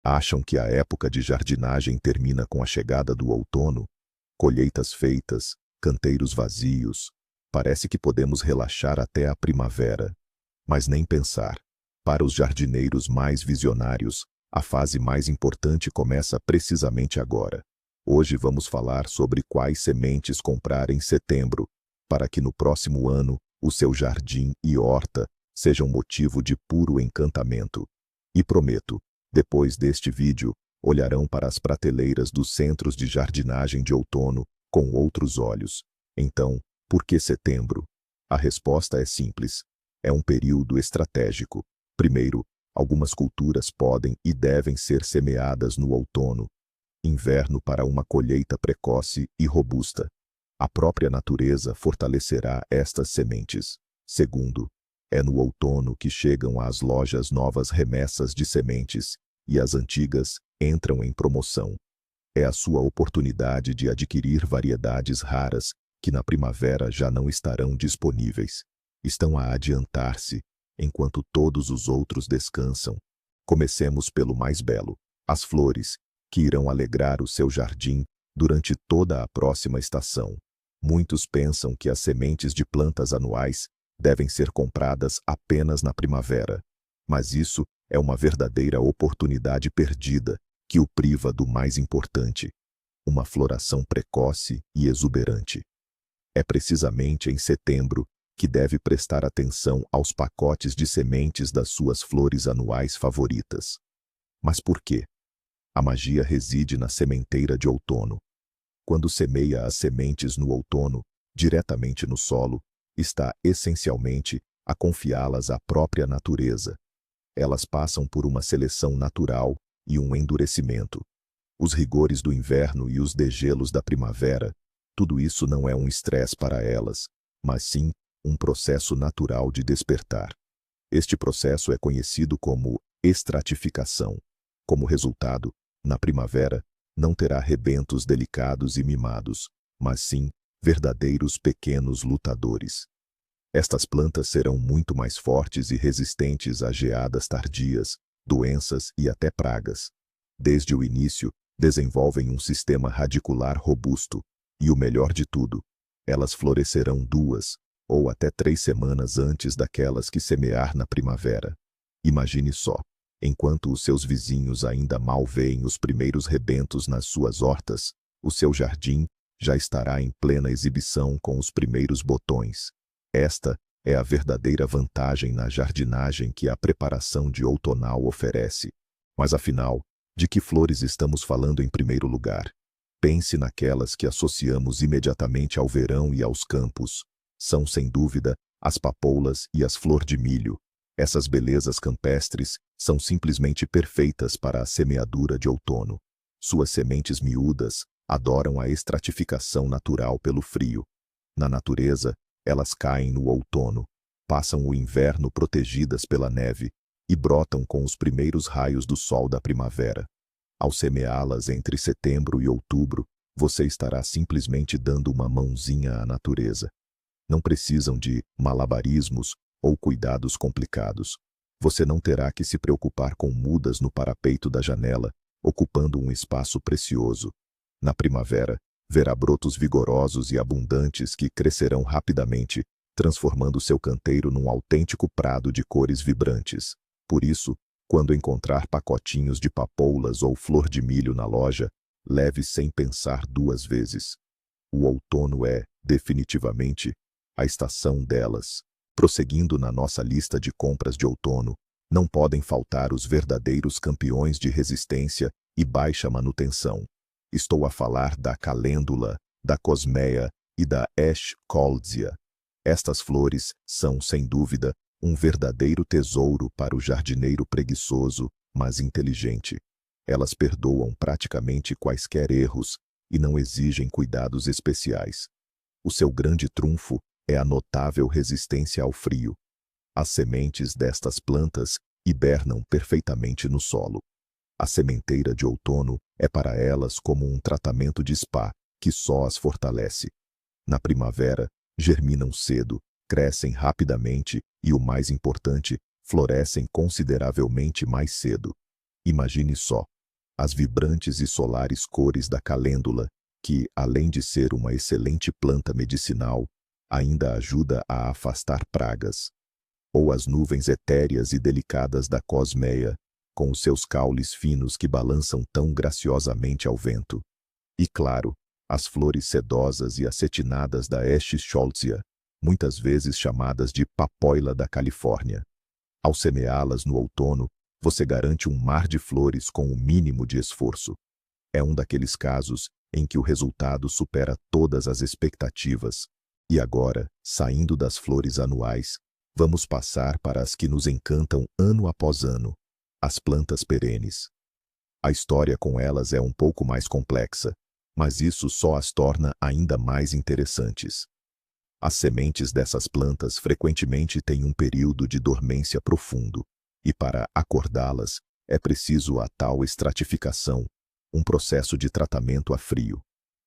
Acham que a época de jardinagem termina com a chegada do outono? Colheitas feitas, canteiros vazios. Parece que podemos relaxar até a primavera. Mas nem pensar. Para os jardineiros mais visionários, a fase mais importante começa precisamente agora. Hoje vamos falar sobre quais sementes comprar em setembro, para que no próximo ano o seu jardim e horta sejam motivo de puro encantamento. E prometo, depois deste vídeo, olharão para as prateleiras dos centros de jardinagem de outono com outros olhos. Então, por que setembro? A resposta é simples. É um período estratégico. Primeiro, algumas culturas podem e devem ser semeadas no outono. Inverno para uma colheita precoce e robusta. A própria natureza fortalecerá estas sementes. Segundo, é no outono que chegam às lojas novas remessas de sementes e as antigas entram em promoção. É a sua oportunidade de adquirir variedades raras que na primavera já não estarão disponíveis. Estão a adiantar-se, enquanto todos os outros descansam. Comecemos pelo mais belo, as flores, que irão alegrar o seu jardim durante toda a próxima estação. Muitos pensam que as sementes de plantas anuais devem ser compradas apenas na primavera, mas isso é uma verdadeira oportunidade perdida que o priva do mais importante, uma floração precoce e exuberante. É precisamente em setembro que deve prestar atenção aos pacotes de sementes das suas flores anuais favoritas. Mas por quê? A magia reside na sementeira de outono. Quando semeia as sementes no outono, diretamente no solo, está essencialmente a confiá-las à própria natureza. Elas passam por uma seleção natural e um endurecimento. Os rigores do inverno e os degelos da primavera, tudo isso não é um estresse para elas, mas sim um processo natural de despertar. Este processo é conhecido como estratificação. Como resultado, na primavera, não terá rebentos delicados e mimados, mas sim verdadeiros pequenos lutadores. Estas plantas serão muito mais fortes e resistentes a geadas tardias, doenças e até pragas. Desde o início, desenvolvem um sistema radicular robusto, e o melhor de tudo, elas florescerão 2 ou até 3 semanas antes daquelas que semear na primavera. Imagine só, enquanto os seus vizinhos ainda mal veem os primeiros rebentos nas suas hortas, o seu jardim já estará em plena exibição com os primeiros botões. Esta é a verdadeira vantagem na jardinagem que a preparação de outonal oferece. Mas afinal, de que flores estamos falando em primeiro lugar? Pense naquelas que associamos imediatamente ao verão e aos campos. São, sem dúvida, as papoulas e as flor de milho. Essas belezas campestres são simplesmente perfeitas para a semeadura de outono. Suas sementes miúdas adoram a estratificação natural pelo frio. Na natureza, elas caem no outono, passam o inverno protegidas pela neve e brotam com os primeiros raios do sol da primavera. Ao semeá-las entre setembro e outubro, você estará simplesmente dando uma mãozinha à natureza. Não precisam de malabarismos ou cuidados complicados. Você não terá que se preocupar com mudas no parapeito da janela, ocupando um espaço precioso. Na primavera, verá brotos vigorosos e abundantes que crescerão rapidamente, transformando seu canteiro num autêntico prado de cores vibrantes. Por isso, quando encontrar pacotinhos de papoulas ou flor de milho na loja, leve sem pensar 2 vezes. O outono é, definitivamente, a estação delas. Prosseguindo na nossa lista de compras de outono, não podem faltar os verdadeiros campeões de resistência e baixa manutenção. Estou a falar da calêndula, da cosmea e da eschscholzia. Estas flores são, sem dúvida, um verdadeiro tesouro para o jardineiro preguiçoso, mas inteligente. Elas perdoam praticamente quaisquer erros e não exigem cuidados especiais. O seu grande trunfo é a notável resistência ao frio. As sementes destas plantas hibernam perfeitamente no solo. A sementeira de outono é para elas como um tratamento de spa que só as fortalece. Na primavera, germinam cedo, crescem rapidamente e, o mais importante, florescem consideravelmente mais cedo. Imagine só, as vibrantes e solares cores da calêndula, que, além de ser uma excelente planta medicinal, ainda ajuda a afastar pragas. Ou as nuvens etéreas e delicadas da cosmeia, com os seus caules finos que balançam tão graciosamente ao vento. E claro, as flores sedosas e acetinadas da Eschscholzia, muitas vezes chamadas de papoila da Califórnia. Ao semeá-las no outono, você garante um mar de flores com o mínimo de esforço. É um daqueles casos em que o resultado supera todas as expectativas. E agora, saindo das flores anuais, vamos passar para as que nos encantam ano após ano, as plantas perenes. A história com elas é um pouco mais complexa, mas isso só as torna ainda mais interessantes. As sementes dessas plantas frequentemente têm um período de dormência profundo, e para acordá-las é preciso a tal estratificação, um processo de tratamento a frio.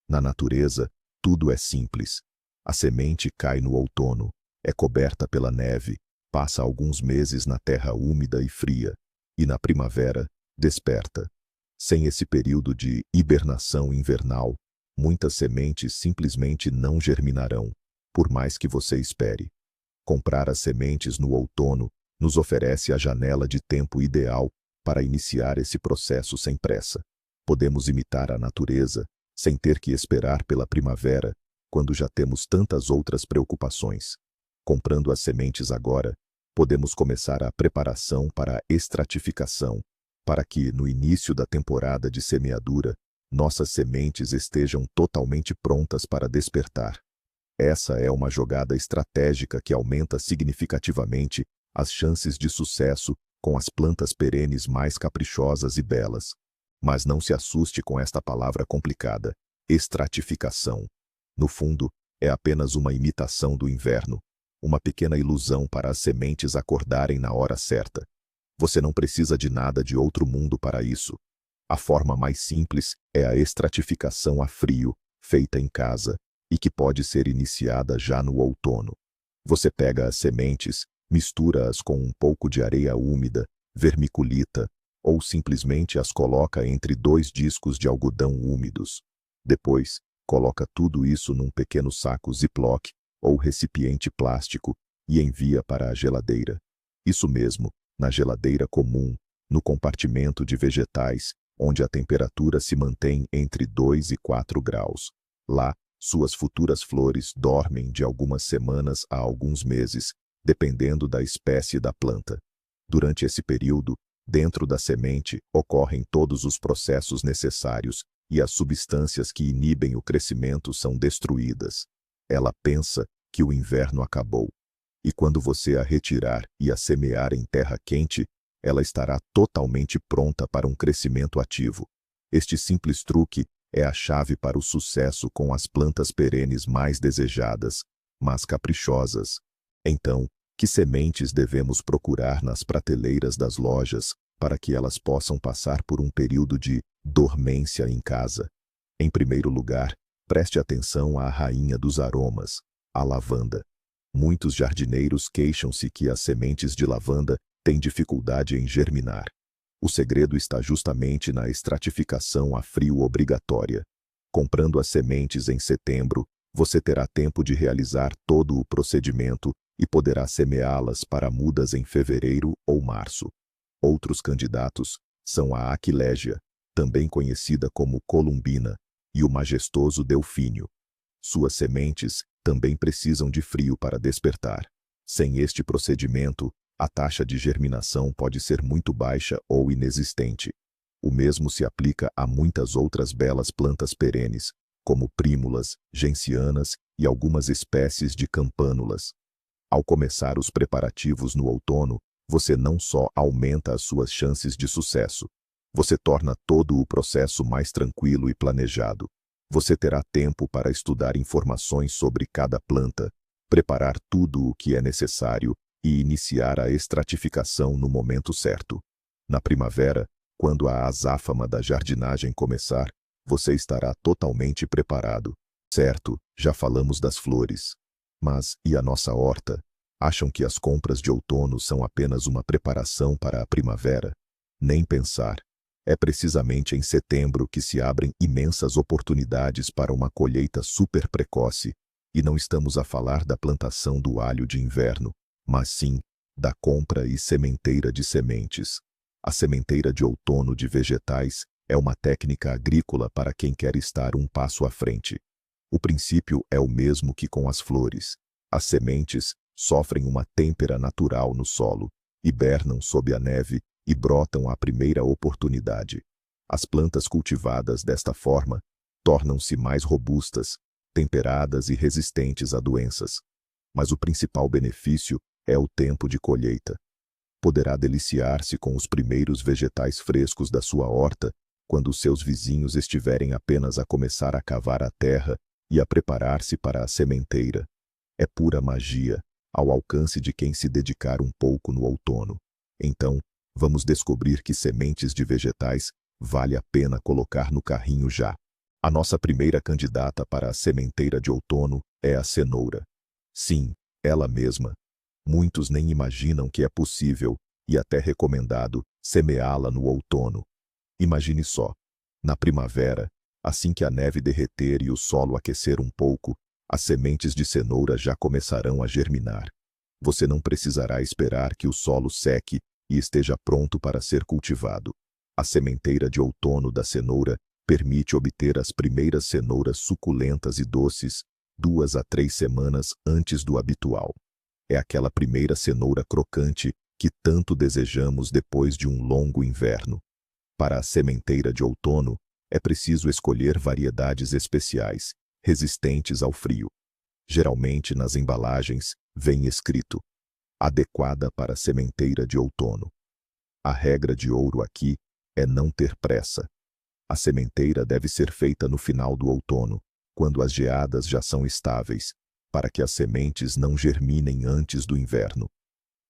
Na natureza, tudo é simples. A semente cai no outono, é coberta pela neve, passa alguns meses na terra úmida e fria, e na primavera, desperta. Sem esse período de hibernação invernal, muitas sementes simplesmente não germinarão, por mais que você espere. Comprar as sementes no outono nos oferece a janela de tempo ideal para iniciar esse processo sem pressa. Podemos imitar a natureza, sem ter que esperar pela primavera, quando já temos tantas outras preocupações. Comprando as sementes agora, podemos começar a preparação para a estratificação, para que, no início da temporada de semeadura, nossas sementes estejam totalmente prontas para despertar. Essa é uma jogada estratégica que aumenta significativamente as chances de sucesso com as plantas perenes mais caprichosas e belas. Mas não se assuste com esta palavra complicada, estratificação. No fundo, é apenas uma imitação do inverno, uma pequena ilusão para as sementes acordarem na hora certa. Você não precisa de nada de outro mundo para isso. A forma mais simples é a estratificação a frio, feita em casa, e que pode ser iniciada já no outono. Você pega as sementes, mistura-as com um pouco de areia úmida, vermiculita, ou simplesmente as coloca entre 2 discos de algodão úmidos. Depois, coloca tudo isso num pequeno saco Ziploc ou recipiente plástico e envia para a geladeira. Isso mesmo, na geladeira comum, no compartimento de vegetais, onde a temperatura se mantém entre 2 e 4 graus. Lá, suas futuras flores dormem de algumas semanas a alguns meses, dependendo da espécie da planta. Durante esse período, dentro da semente, ocorrem todos os processos necessários e as substâncias que inibem o crescimento são destruídas. Ela pensa que o inverno acabou. E quando você a retirar e a semear em terra quente, ela estará totalmente pronta para um crescimento ativo. Este simples truque é a chave para o sucesso com as plantas perenes mais desejadas, mas caprichosas. Então, que sementes devemos procurar nas prateleiras das lojas para que elas possam passar por um período de dormência em casa? Em primeiro lugar, preste atenção à rainha dos aromas, a lavanda. Muitos jardineiros queixam-se que as sementes de lavanda têm dificuldade em germinar. O segredo está justamente na estratificação a frio obrigatória. Comprando as sementes em setembro, você terá tempo de realizar todo o procedimento e poderá semeá-las para mudas em fevereiro ou março. Outros candidatos são a Aquilegia, também conhecida como columbina, e o majestoso delfínio. Suas sementes também precisam de frio para despertar. Sem este procedimento, a taxa de germinação pode ser muito baixa ou inexistente. O mesmo se aplica a muitas outras belas plantas perenes, como prímulas, gencianas e algumas espécies de campânulas. Ao começar os preparativos no outono, você não só aumenta as suas chances de sucesso, você torna todo o processo mais tranquilo e planejado. Você terá tempo para estudar informações sobre cada planta, preparar tudo o que é necessário e iniciar a estratificação no momento certo. Na primavera, quando a azáfama da jardinagem começar, você estará totalmente preparado. Certo, já falamos das flores. Mas, e a nossa horta? Acham que as compras de outono são apenas uma preparação para a primavera? Nem pensar. É precisamente em setembro que se abrem imensas oportunidades para uma colheita super precoce, e não estamos a falar da plantação do alho de inverno, mas sim da compra e sementeira de sementes. A sementeira de outono de vegetais é uma técnica agrícola para quem quer estar um passo à frente. O princípio é o mesmo que com as flores. As sementes sofrem uma têmpera natural no solo, hibernam sob a neve e brotam à primeira oportunidade. As plantas cultivadas desta forma tornam-se mais robustas, temperadas e resistentes a doenças. Mas o principal benefício é o tempo de colheita. Poderá deliciar-se com os primeiros vegetais frescos da sua horta, quando seus vizinhos estiverem apenas a começar a cavar a terra e a preparar-se para a sementeira. É pura magia, ao alcance de quem se dedicar um pouco no outono. Então, vamos descobrir que sementes de vegetais vale a pena colocar no carrinho já. A nossa primeira candidata para a sementeira de outono é a cenoura. Sim, ela mesma. Muitos nem imaginam que é possível, e até recomendado, semeá-la no outono. Imagine só. Na primavera, assim que a neve derreter e o solo aquecer um pouco, as sementes de cenoura já começarão a germinar. Você não precisará esperar que o solo seque e esteja pronto para ser cultivado. A sementeira de outono da cenoura permite obter as primeiras cenouras suculentas e doces 2 a 3 semanas antes do habitual. É aquela primeira cenoura crocante que tanto desejamos depois de um longo inverno. Para a sementeira de outono, é preciso escolher variedades especiais, resistentes ao frio. Geralmente nas embalagens vem escrito: adequada para a sementeira de outono. A regra de ouro aqui é não ter pressa. A sementeira deve ser feita no final do outono, quando as geadas já são estáveis, para que as sementes não germinem antes do inverno.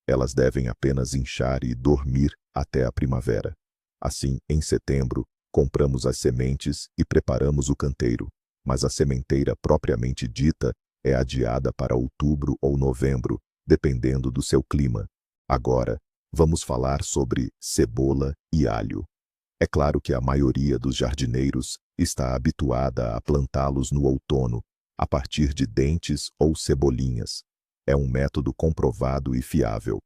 Elas devem apenas inchar e dormir até a primavera. Assim, em setembro, compramos as sementes e preparamos o canteiro, mas a sementeira propriamente dita é adiada para outubro ou novembro, dependendo do seu clima. Agora, vamos falar sobre cebola e alho. É claro que a maioria dos jardineiros está habituada a plantá-los no outono, a partir de dentes ou cebolinhas. É um método comprovado e fiável.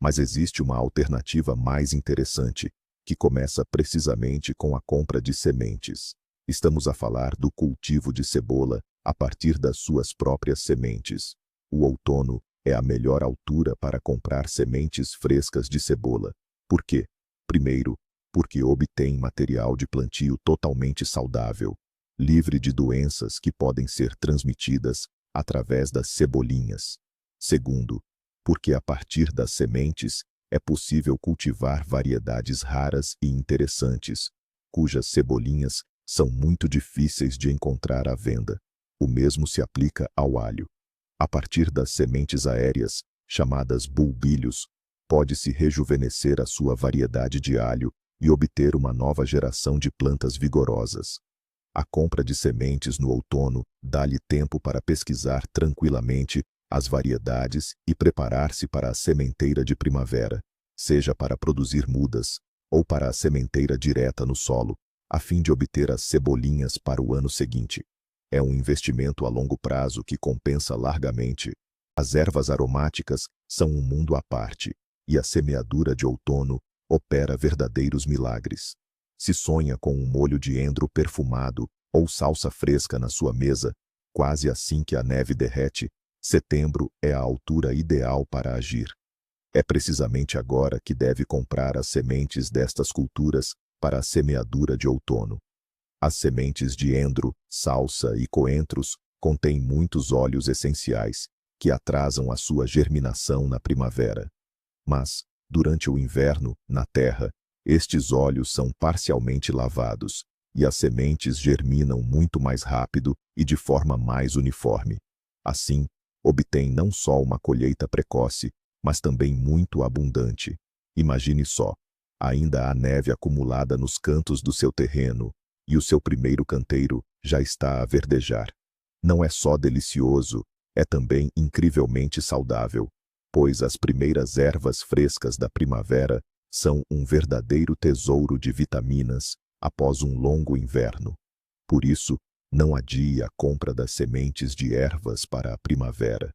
Mas existe uma alternativa mais interessante, que começa precisamente com a compra de sementes. Estamos a falar do cultivo de cebola a partir das suas próprias sementes. O outono é a melhor altura para comprar sementes frescas de cebola. Por quê? Primeiro, porque obtém material de plantio totalmente saudável, livre de doenças que podem ser transmitidas através das cebolinhas. Segundo, porque a partir das sementes é possível cultivar variedades raras e interessantes, cujas cebolinhas são muito difíceis de encontrar à venda. O mesmo se aplica ao alho. A partir das sementes aéreas, chamadas bulbilhos, pode-se rejuvenescer a sua variedade de alho e obter uma nova geração de plantas vigorosas. A compra de sementes no outono dá-lhe tempo para pesquisar tranquilamente as variedades e preparar-se para a sementeira de primavera, seja para produzir mudas ou para a sementeira direta no solo, a fim de obter as cebolinhas para o ano seguinte. É um investimento a longo prazo que compensa largamente. As ervas aromáticas são um mundo à parte, e a semeadura de outono opera verdadeiros milagres. Se sonha com um molho de endro perfumado ou salsa fresca na sua mesa, quase assim que a neve derrete, setembro é a altura ideal para agir. É precisamente agora que deve comprar as sementes destas culturas para a semeadura de outono. As sementes de endro, salsa e coentros contêm muitos óleos essenciais, que atrasam a sua germinação na primavera. Mas, durante o inverno, na terra, estes óleos são parcialmente lavados, e as sementes germinam muito mais rápido e de forma mais uniforme. Assim, obtém não só uma colheita precoce, mas também muito abundante. Imagine só, ainda há neve acumulada nos cantos do seu terreno, e o seu primeiro canteiro já está a verdejar. Não é só delicioso, é também incrivelmente saudável, pois as primeiras ervas frescas da primavera São um verdadeiro tesouro de vitaminas após um longo inverno. Por isso, não adie a compra das sementes de ervas para a primavera.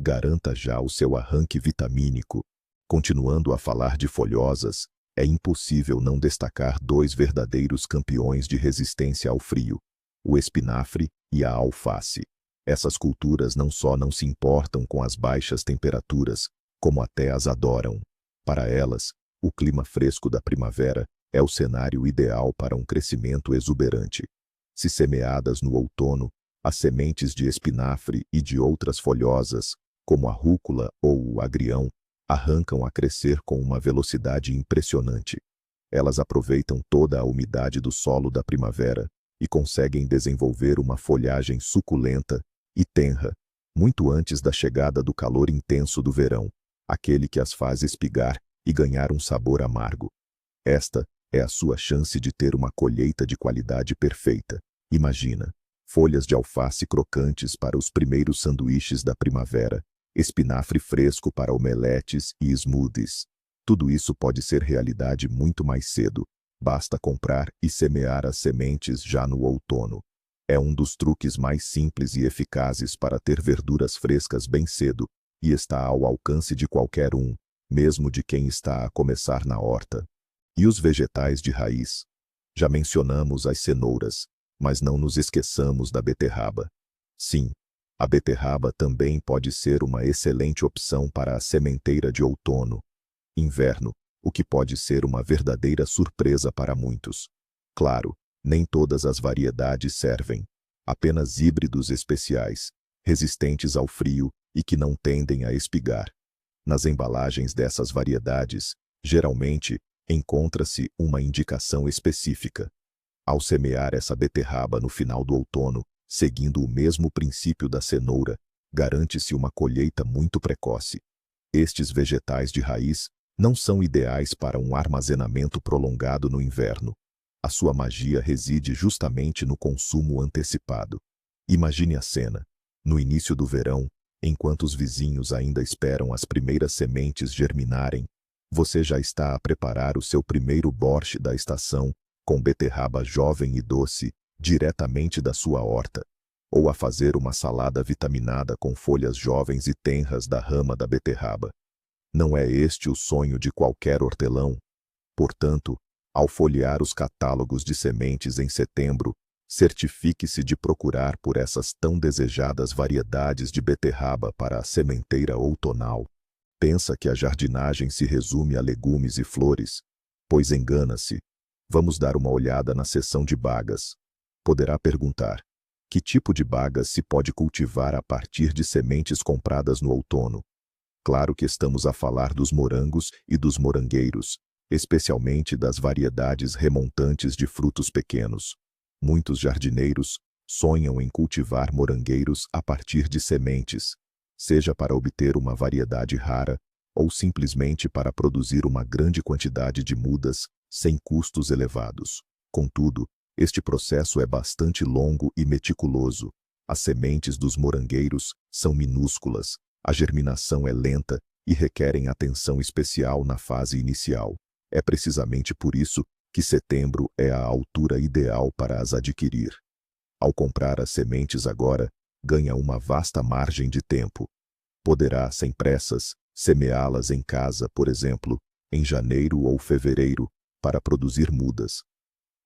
Garanta já o seu arranque vitamínico. Continuando a falar de folhosas, é impossível não destacar dois verdadeiros campeões de resistência ao frio: o espinafre e a alface. Essas culturas não só não se importam com as baixas temperaturas, como até as adoram. Para elas, o clima fresco da primavera é o cenário ideal para um crescimento exuberante. Se semeadas no outono, as sementes de espinafre e de outras folhosas, como a rúcula ou o agrião, arrancam a crescer com uma velocidade impressionante. Elas aproveitam toda a umidade do solo da primavera e conseguem desenvolver uma folhagem suculenta e tenra, muito antes da chegada do calor intenso do verão, aquele que as faz espigar e ganhar um sabor amargo. Esta é a sua chance de ter uma colheita de qualidade perfeita. Imagina, folhas de alface crocantes para os primeiros sanduíches da primavera, espinafre fresco para omeletes e smoothies. Tudo isso pode ser realidade muito mais cedo. Basta comprar e semear as sementes já no outono. É um dos truques mais simples e eficazes para ter verduras frescas bem cedo, e está ao alcance de qualquer um, mesmo de quem está a começar na horta. E os vegetais de raiz? Já mencionamos as cenouras, mas não nos esqueçamos da beterraba. Sim, a beterraba também pode ser uma excelente opção para a sementeira de outono. Inverno, o que pode ser uma verdadeira surpresa para muitos. Claro, nem todas as variedades servem. Apenas híbridos especiais, resistentes ao frio e que não tendem a espigar. Nas embalagens dessas variedades, geralmente, encontra-se uma indicação específica. Ao semear essa beterraba no final do outono, seguindo o mesmo princípio da cenoura, garante-se uma colheita muito precoce. Estes vegetais de raiz não são ideais para um armazenamento prolongado no inverno. A sua magia reside justamente no consumo antecipado. Imagine a cena. No início do verão, enquanto os vizinhos ainda esperam as primeiras sementes germinarem, você já está a preparar o seu primeiro borscht da estação, com beterraba jovem e doce, diretamente da sua horta, ou a fazer uma salada vitaminada com folhas jovens e tenras da rama da beterraba. Não é este o sonho de qualquer hortelão? Portanto, ao folhear os catálogos de sementes em setembro, certifique-se de procurar por essas tão desejadas variedades de beterraba para a sementeira outonal. Pensa que a jardinagem se resume a legumes e flores? Pois engana-se. Vamos dar uma olhada na seção de bagas. Poderá perguntar: que tipo de bagas se pode cultivar a partir de sementes compradas no outono? Claro que estamos a falar dos morangos e dos morangueiros, especialmente das variedades remontantes de frutos pequenos. Muitos jardineiros sonham em cultivar morangueiros a partir de sementes, seja para obter uma variedade rara ou simplesmente para produzir uma grande quantidade de mudas sem custos elevados. Contudo, este processo é bastante longo e meticuloso. As sementes dos morangueiros são minúsculas, a germinação é lenta e requerem atenção especial na fase inicial. É precisamente por isso que setembro é a altura ideal para as adquirir. Ao comprar as sementes agora, ganha uma vasta margem de tempo. Poderá, sem pressas, semeá-las em casa, por exemplo, em janeiro ou fevereiro, para produzir mudas.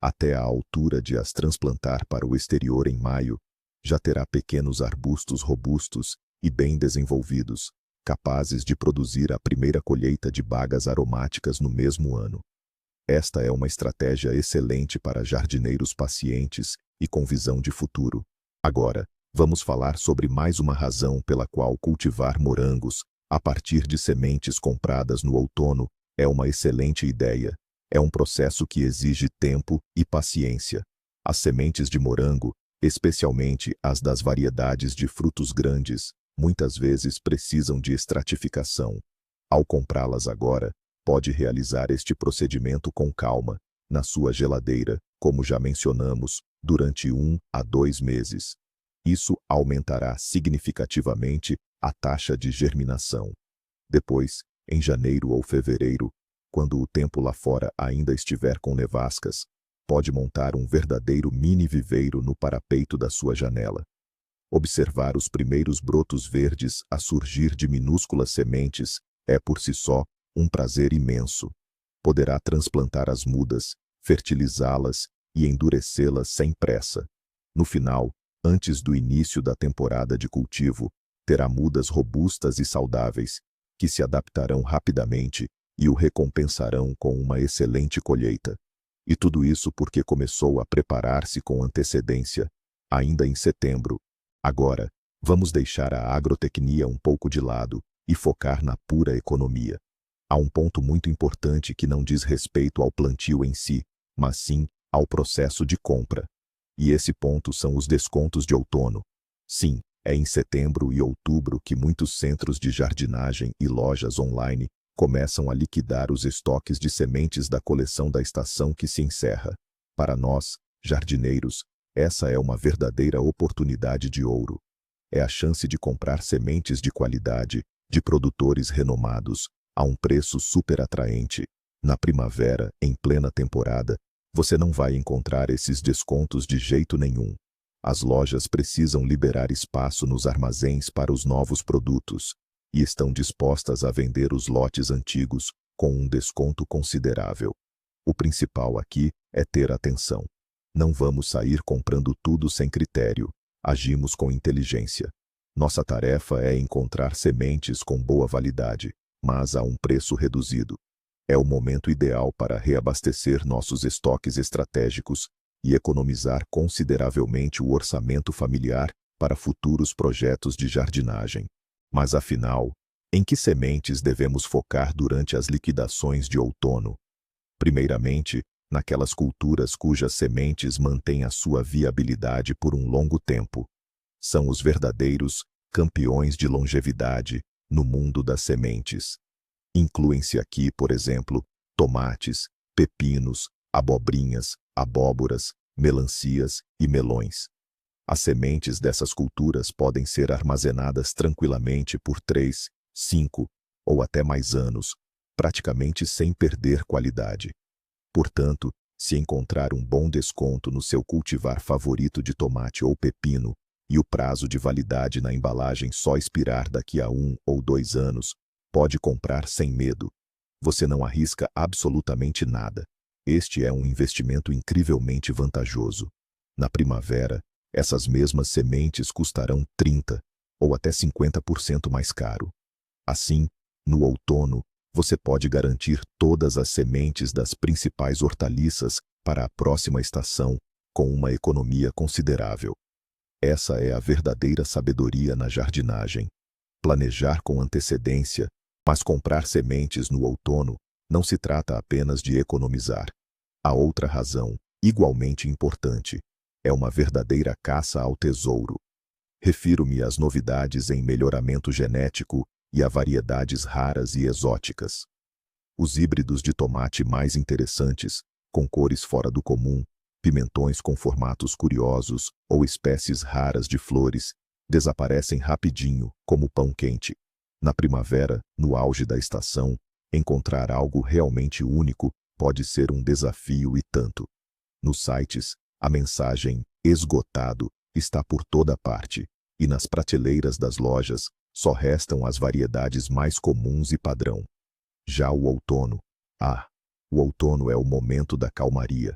Até a altura de as transplantar para o exterior em maio, já terá pequenos arbustos robustos e bem desenvolvidos, capazes de produzir a primeira colheita de bagas aromáticas no mesmo ano. Esta é uma estratégia excelente para jardineiros pacientes e com visão de futuro. Agora, vamos falar sobre mais uma razão pela qual cultivar morangos a partir de sementes compradas no outono é uma excelente ideia. É um processo que exige tempo e paciência. As sementes de morango, especialmente as das variedades de frutos grandes, muitas vezes precisam de estratificação. Ao comprá-las agora, pode realizar este procedimento com calma, na sua geladeira, como já mencionamos, durante 1 a 2 meses. Isso aumentará significativamente a taxa de germinação. Depois, em janeiro ou fevereiro, quando o tempo lá fora ainda estiver com nevascas, pode montar um verdadeiro mini viveiro no parapeito da sua janela. Observar os primeiros brotos verdes a surgir de minúsculas sementes é por si só um prazer imenso. Poderá transplantar as mudas, fertilizá-las e endurecê-las sem pressa. No final, antes do início da temporada de cultivo, terá mudas robustas e saudáveis, que se adaptarão rapidamente e o recompensarão com uma excelente colheita. E tudo isso porque começou a preparar-se com antecedência, ainda em setembro. Agora, vamos deixar a agrotecnia um pouco de lado e focar na pura economia. Há um ponto muito importante que não diz respeito ao plantio em si, mas sim ao processo de compra. E esse ponto são os descontos de outono. Sim, é em setembro e outubro que muitos centros de jardinagem e lojas online começam a liquidar os estoques de sementes da coleção da estação que se encerra. Para nós, jardineiros, essa é uma verdadeira oportunidade de ouro. É a chance de comprar sementes de qualidade, de produtores renomados, a um preço super atraente. Na primavera, em plena temporada, você não vai encontrar esses descontos de jeito nenhum. As lojas precisam liberar espaço nos armazéns para os novos produtos e estão dispostas a vender os lotes antigos com um desconto considerável. O principal aqui é ter atenção. Não vamos sair comprando tudo sem critério. Agimos com inteligência. Nossa tarefa é encontrar sementes com boa validade, mas a um preço reduzido. É o momento ideal para reabastecer nossos estoques estratégicos e economizar consideravelmente o orçamento familiar para futuros projetos de jardinagem. Mas afinal, em que sementes devemos focar durante as liquidações de outono? Primeiramente, naquelas culturas cujas sementes mantêm a sua viabilidade por um longo tempo. São os verdadeiros campeões de longevidade no mundo das sementes. Incluem-se aqui, por exemplo, tomates, pepinos, abobrinhas, abóboras, melancias e melões. As sementes dessas culturas podem ser armazenadas tranquilamente por 3, 5 ou até mais anos, praticamente sem perder qualidade. Portanto, se encontrar um bom desconto no seu cultivar favorito de tomate ou pepino e o prazo de validade na embalagem só expirar daqui a 1 ou 2 anos, pode comprar sem medo. Você não arrisca absolutamente nada. Este é um investimento incrivelmente vantajoso. Na primavera, essas mesmas sementes custarão 30% ou até 50% mais caro. Assim, no outono, você pode garantir todas as sementes das principais hortaliças para a próxima estação com uma economia considerável. Essa é a verdadeira sabedoria na jardinagem. Planejar com antecedência, mas comprar sementes no outono não se trata apenas de economizar. A outra razão, igualmente importante, é uma verdadeira caça ao tesouro. Refiro-me às novidades em melhoramento genético e a variedades raras e exóticas. Os híbridos de tomate mais interessantes, com cores fora do comum, pimentões com formatos curiosos ou espécies raras de flores, desaparecem rapidinho, como pão quente. Na primavera, no auge da estação, encontrar algo realmente único pode ser um desafio e tanto. Nos sites, a mensagem "esgotado" está por toda parte, e nas prateleiras das lojas só restam as variedades mais comuns e padrão. Já o outono. O outono é o momento da calmaria.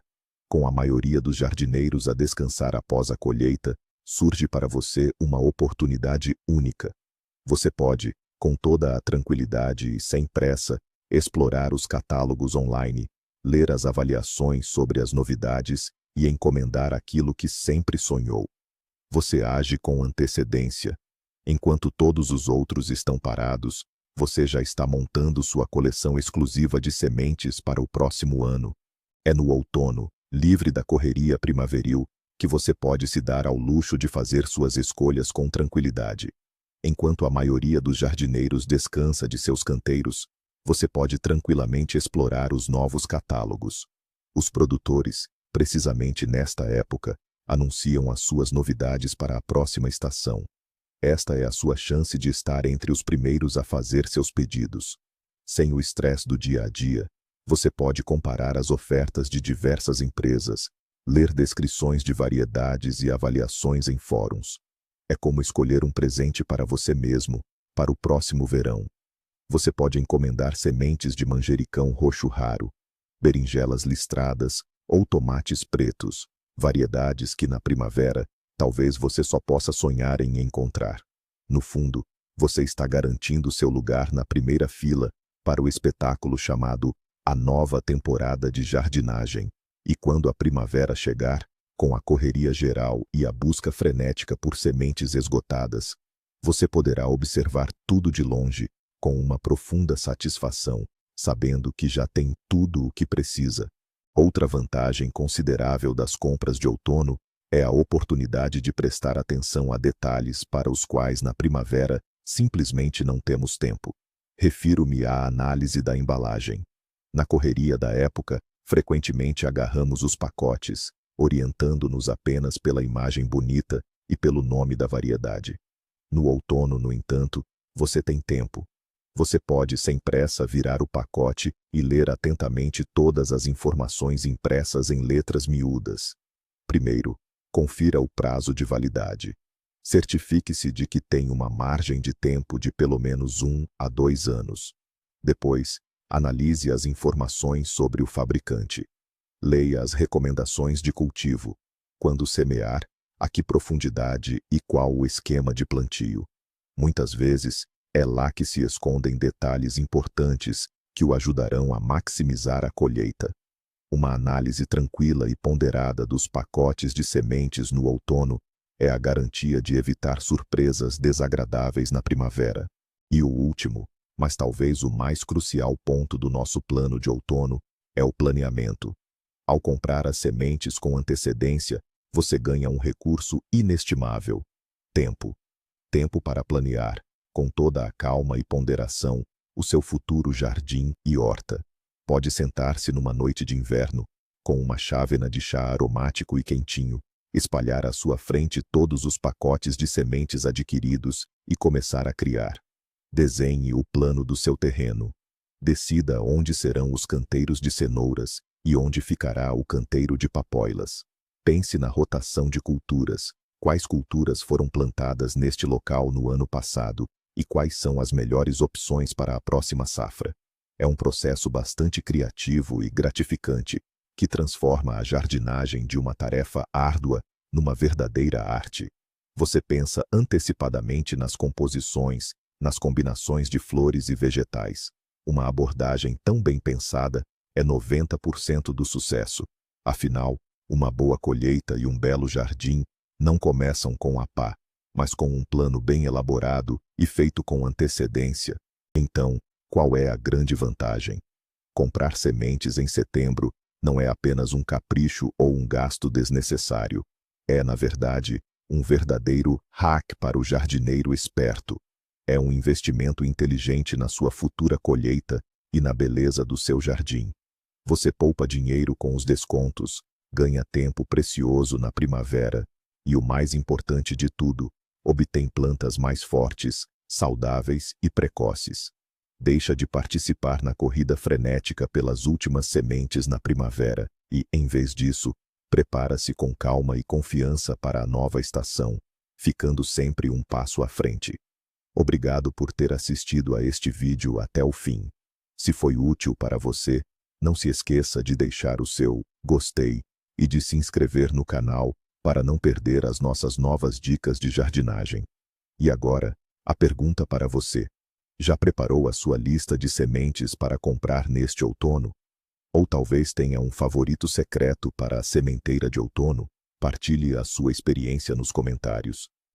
Com a maioria dos jardineiros a descansar após a colheita, surge para você uma oportunidade única. Você pode, com toda a tranquilidade e sem pressa, explorar os catálogos online, ler as avaliações sobre as novidades e encomendar aquilo que sempre sonhou. Você age com antecedência. Enquanto todos os outros estão parados, você já está montando sua coleção exclusiva de sementes para o próximo ano. É no outono, livre da correria primaveril, que você pode se dar ao luxo de fazer suas escolhas com tranquilidade. Enquanto a maioria dos jardineiros descansa de seus canteiros, você pode tranquilamente explorar os novos catálogos. Os produtores, precisamente nesta época, anunciam as suas novidades para a próxima estação. Esta é a sua chance de estar entre os primeiros a fazer seus pedidos. Sem o estresse do dia a dia, Você pode comparar as ofertas de diversas empresas, ler descrições de variedades e avaliações em fóruns. É como escolher um presente para você mesmo, para o próximo verão. Você pode encomendar sementes de manjericão roxo raro, berinjelas listradas ou tomates pretos, variedades que na primavera talvez você só possa sonhar em encontrar. No fundo, você está garantindo seu lugar na primeira fila para o espetáculo chamado a nova temporada de jardinagem. E quando a primavera chegar, com a correria geral e a busca frenética por sementes esgotadas, você poderá observar tudo de longe, com uma profunda satisfação, sabendo que já tem tudo o que precisa. Outra vantagem considerável das compras de outono é a oportunidade de prestar atenção a detalhes para os quais na primavera simplesmente não temos tempo. Refiro-me à análise da embalagem. Na correria da época, frequentemente agarramos os pacotes, orientando-nos apenas pela imagem bonita e pelo nome da variedade. No outono, no entanto, você tem tempo. Você pode, sem pressa, virar o pacote e ler atentamente todas as informações impressas em letras miúdas. Primeiro, confira o prazo de validade. Certifique-se de que tem uma margem de tempo de pelo menos 1 a 2 anos. Depois, analise as informações sobre o fabricante. Leia as recomendações de cultivo. Quando semear, a que profundidade e qual o esquema de plantio. Muitas vezes, é lá que se escondem detalhes importantes que o ajudarão a maximizar a colheita. Uma análise tranquila e ponderada dos pacotes de sementes no outono é a garantia de evitar surpresas desagradáveis na primavera. E o último, mas talvez o mais crucial ponto do nosso plano de outono, é o planeamento. Ao comprar as sementes com antecedência, você ganha um recurso inestimável: tempo. Tempo para planear, com toda a calma e ponderação, o seu futuro jardim e horta. Pode sentar-se numa noite de inverno, com uma chávena de chá aromático e quentinho, espalhar à sua frente todos os pacotes de sementes adquiridos e começar a criar. Desenhe o plano do seu terreno. Decida onde serão os canteiros de cenouras e onde ficará o canteiro de papoilas. Pense na rotação de culturas. Quais culturas foram plantadas neste local no ano passado e quais são as melhores opções para a próxima safra. É um processo bastante criativo e gratificante, que transforma a jardinagem de uma tarefa árdua numa verdadeira arte. Você pensa antecipadamente nas composições, nas combinações de flores e vegetais. Uma abordagem tão bem pensada é 90% do sucesso. Afinal, uma boa colheita e um belo jardim não começam com a pá, mas com um plano bem elaborado e feito com antecedência. Então, qual é a grande vantagem? Comprar sementes em setembro não é apenas um capricho ou um gasto desnecessário. É, na verdade, um verdadeiro hack para o jardineiro esperto. É um investimento inteligente na sua futura colheita e na beleza do seu jardim. Você poupa dinheiro com os descontos, ganha tempo precioso na primavera e, o mais importante de tudo, obtém plantas mais fortes, saudáveis e precoces. Deixa de participar na corrida frenética pelas últimas sementes na primavera e, em vez disso, prepara-se com calma e confiança para a nova estação, ficando sempre um passo à frente. Obrigado por ter assistido a este vídeo até o fim. Se foi útil para você, não se esqueça de deixar o seu gostei e de se inscrever no canal para não perder as nossas novas dicas de jardinagem. E agora, a pergunta para você: já preparou a sua lista de sementes para comprar neste outono? Ou talvez tenha um favorito secreto para a sementeira de outono? Partilhe a sua experiência nos comentários.